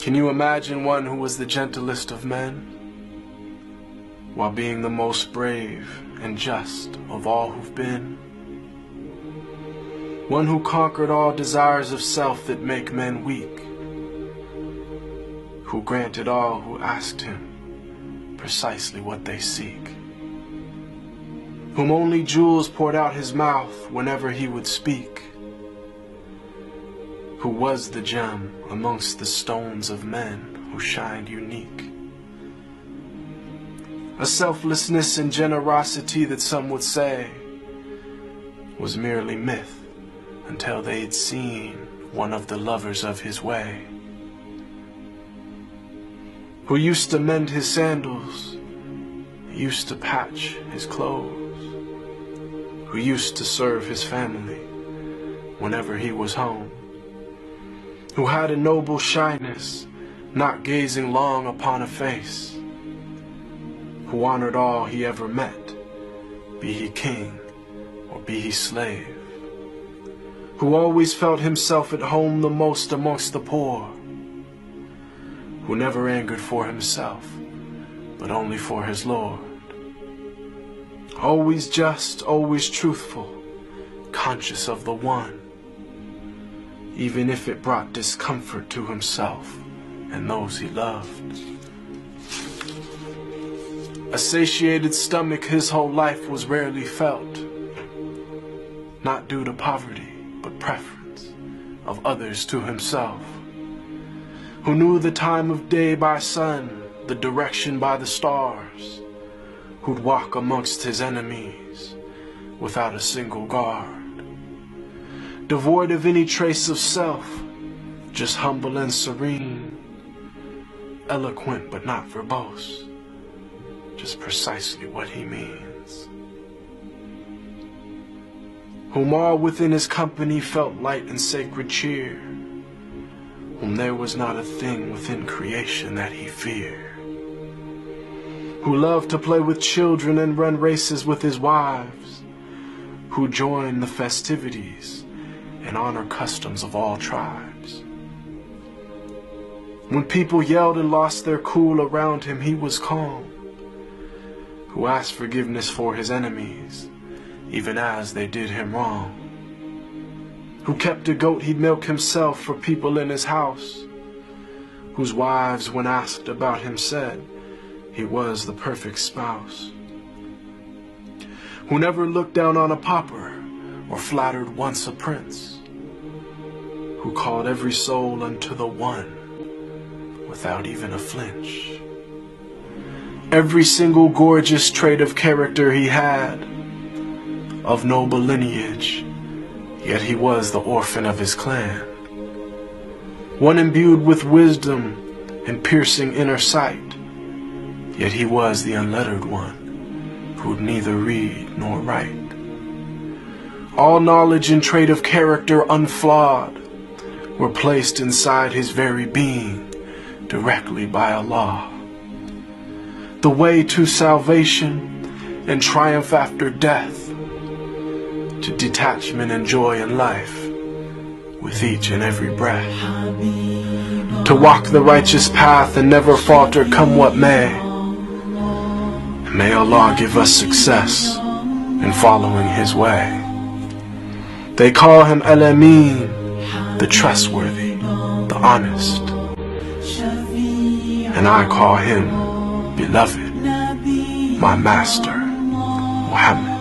Can you imagine one who was the gentlest of men, while being the most brave and just of all who've been? One who conquered all desires of self that make men weak, who granted all who asked him precisely what they seek, whom only jewels poured out his mouth whenever he would speak, who was the gem amongst the stones of men who shined unique. A selflessness and generosity that some would say was merely myth until they'd seen one of the lovers of his way, who used to mend his sandals, used to patch his clothes, who used to serve his family whenever he was home, who had a noble shyness, not gazing long upon a face, who honored all he ever met, be he king or be he slave, who always felt himself at home the most amongst the poor, who never angered for himself, but only for his Lord, always just, always truthful, conscious of the one, even if it brought discomfort to himself and those he loved. A satiated stomach his whole life was rarely felt, not due to poverty, but preference of others to himself, who knew the time of day by sun, the direction by the stars, who'd walk amongst his enemies without a single guard, devoid of any trace of self, just humble and serene, eloquent but not verbose, just precisely what he means, whom all within his company felt light and sacred cheer, whom there was not a thing within creation that he feared, who loved to play with children and run races with his wives, who joined the festivities and honor customs of all tribes. When people yelled and lost their cool around him, he was calm, who asked forgiveness for his enemies, even as they did him wrong, who kept a goat he'd milk himself for people in his house, whose wives, when asked about him, said he was the perfect spouse, who never looked down on a pauper or flattered once a prince, who called every soul unto the one without even a flinch. Every single gorgeous trait of character he had, of noble lineage, yet he was the orphan of his clan, one imbued with wisdom and piercing inner sight, yet he was the unlettered one, who'd neither read nor write. All knowledge and trait of character unflawed were placed inside his very being directly by Allah. The way to salvation and triumph after death, to detachment and joy in life with each and every breath, to walk the righteous path and never falter come what may. May Allah give us success in following his way. They call him Al-Amin, the trustworthy, the honest, and I call him beloved, my master, Mohammed.